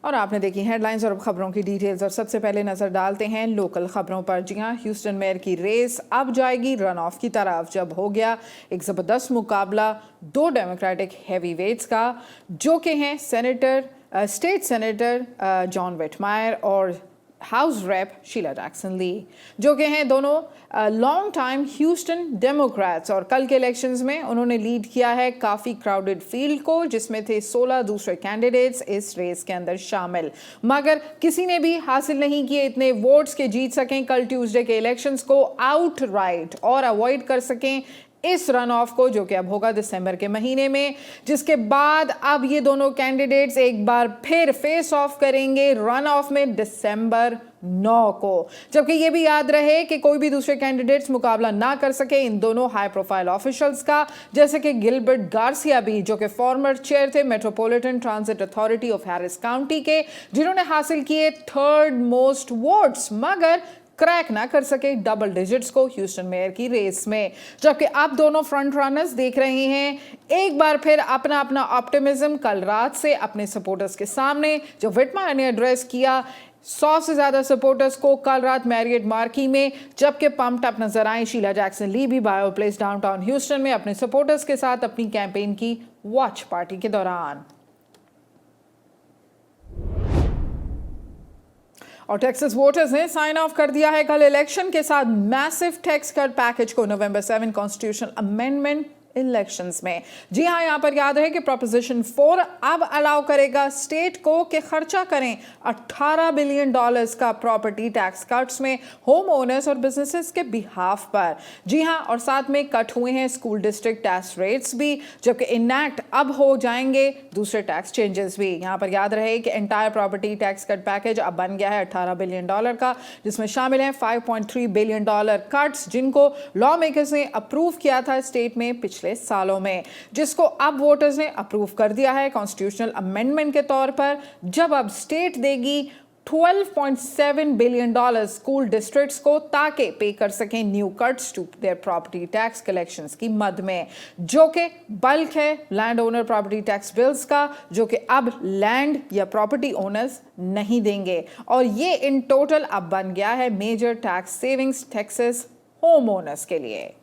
और आपने देखी हेडलाइंस और खबरों की डिटेल्स और सबसे पहले नजर डालते हैं लोकल खबरों पर। जी हां, ह्यूस्टन मेयर की रेस अब जाएगी रन ऑफ की तरफ जब हो गया एक जबरदस्त मुकाबला दो डेमोक्रेटिक हैवीवेट्स का, जो कि हैं स्टेट सेनेटर जॉन विटमायर और हाउस रेप शीला जैक्सन ली, जो कि हैं दोनों लॉन्ग टाइम ह्यूस्टन डेमोक्रेट्स। और कल के इलेक्शंस में उन्होंने लीड किया है काफ़ी क्राउडेड फील्ड को, जिसमें थे 16 दूसरे कैंडिडेट्स इस रेस के अंदर शामिल, मगर किसी ने भी हासिल नहीं किए इतने वोट्स के जीत सकें कल ट्यूसडे के इलेक्शंस को आउटराइट और अवॉइड कर सकें इस रन ऑफ को, जो कि अब होगा दिसंबर के महीने में, जिसके बाद अब ये दोनों कैंडिडेट्स एक बार फिर फेस ऑफ करेंगे रन ऑफ में दिसंबर 9 को। जबकि ये भी याद रहे कि कोई भी दूसरे कैंडिडेट्स मुकाबला ना कर सके इन दोनों हाई प्रोफाइल ऑफिशियल्स का, जैसे कि गिलबर्ट गार्सिया भी, जो कि फॉर्मर चेयर थे metropolitan transit authority of Harris county के, जिन्होंने हासिल किए 3rd मोस्ट वोट्स, मगर क्रैक ना कर सके डबल डिजिट्स को ह्यूस्टन मेयर की रेस में। जबकि अब दोनों फ्रंट रनर्स देख रहे हैं एक बार फिर अपना अपना ऑप्टिमिज्म कल रात से अपने सपोर्टर्स के सामने, जो विटमायर ने एड्रेस किया 100 से ज्यादा सपोर्टर्स को कल रात मैरियट मार्की में, जबकि पम्प्ड अप नजर आई शीला जैक्सन ली भी बायो प्लेस डाउनटाउन ह्यूस्टन में अपने सपोर्टर्स के साथ अपनी कैंपेन की वॉच पार्टी के दौरान। और टेक्सास वोटर्स ने साइन ऑफ कर दिया है कल इलेक्शन के साथ मैसिव टैक्स कट पैकेज को नवंबर 7 कॉन्स्टिट्यूशनल अमेंडमेंट इलेक्शंस में। जी हां, यहां पर याद रहे कि प्रोपोजिशन 4 अब अलाउ करेगा स्टेट को कि खर्चा करें $18 बिलियन का प्रॉपर्टी टैक्स कट्स में होम ओनर्स और बिजनेसेस के बिहाफ पर। जी हां, और साथ में कट हुए हैं स्कूल डिस्ट्रिक्ट टैक्स रेट्स भी, जबकि इनैक्ट अब हो जाएंगे दूसरे टैक्स चेंजेस भी। यहां पर याद रहे कि entire property tax cut package अब बन गया है $18 बिलियन का, जिसमें शामिल है $5.3 बिलियन कट्स, जिनको लॉ मेकर्स ने अप्रूव किया था स्टेट में पिछले सालों में, जिसको अब वोटर्स ने अप्रूव कर दिया है कॉन्स्टिट्यूशनल अमेंडमेंट के तौर पर, जब अब स्टेट देगी $12.7 बिलियन स्कूल डिस्ट्रिक्ट्स को, ताकि पे कर सकें new cuts to their property tax collections की मद में, जो कि बल्क है land owner property tax bills का, जो कि अब लैंड या प्रॉपर्टी ओनर्स नहीं देंगे। और ये इन टोटल अब बन गया है major tax savings Texas home owners के लिए।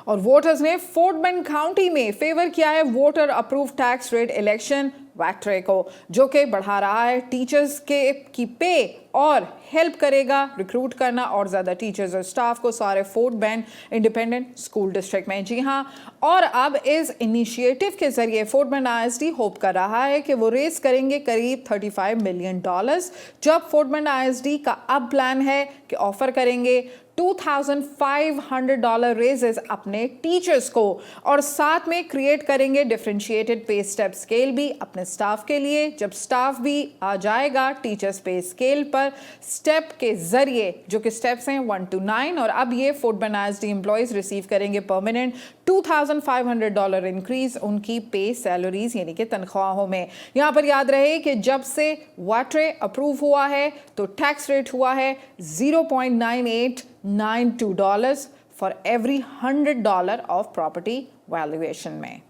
और वोटर्स ने फोर्ट बेंड काउंटी में फेवर किया है voter approve tax rate election वैक्ट्रे को, जो कि बढ़ा रहा है टीचर्स की पे और हेल्प करेगा रिक्रूट करना और ज़्यादा टीचर्स और स्टाफ को सारे fort bend independent school district में। जी हाँ, और अब इस इनिशिएटिव के जरिए फोर्ट बेंड ISD होप कर रहा है कि वो रेस करेंगे करीब $35 मिलियन, जब फोर्ट बेंड ISD का अब प्लान है कि ऑफर करेंगे $2,500 रेजेस अपने टीचर्स को, और साथ में क्रिएट करेंगे डिफरेंशिएटेड पे स्टेप स्केल भी अपने स्टाफ के लिए। जब स्टाफ भी आ जाएगा टीचर्स पे स्केल पर स्टेप के जरिए, जो कि स्टेप्स हैं 1 to 9, और अब ये fort bend ISD employees receive करेंगे परमानेंट $2,500 इंक्रीज उनकी पे सैलरीज यानी कि तनख्वाहों में। यहां पर याद रहे कि जब से वैक्ट्रे अप्रूव हुआ है तो टैक्स रेट हुआ है $0.9892 for every $100 of property valuation में।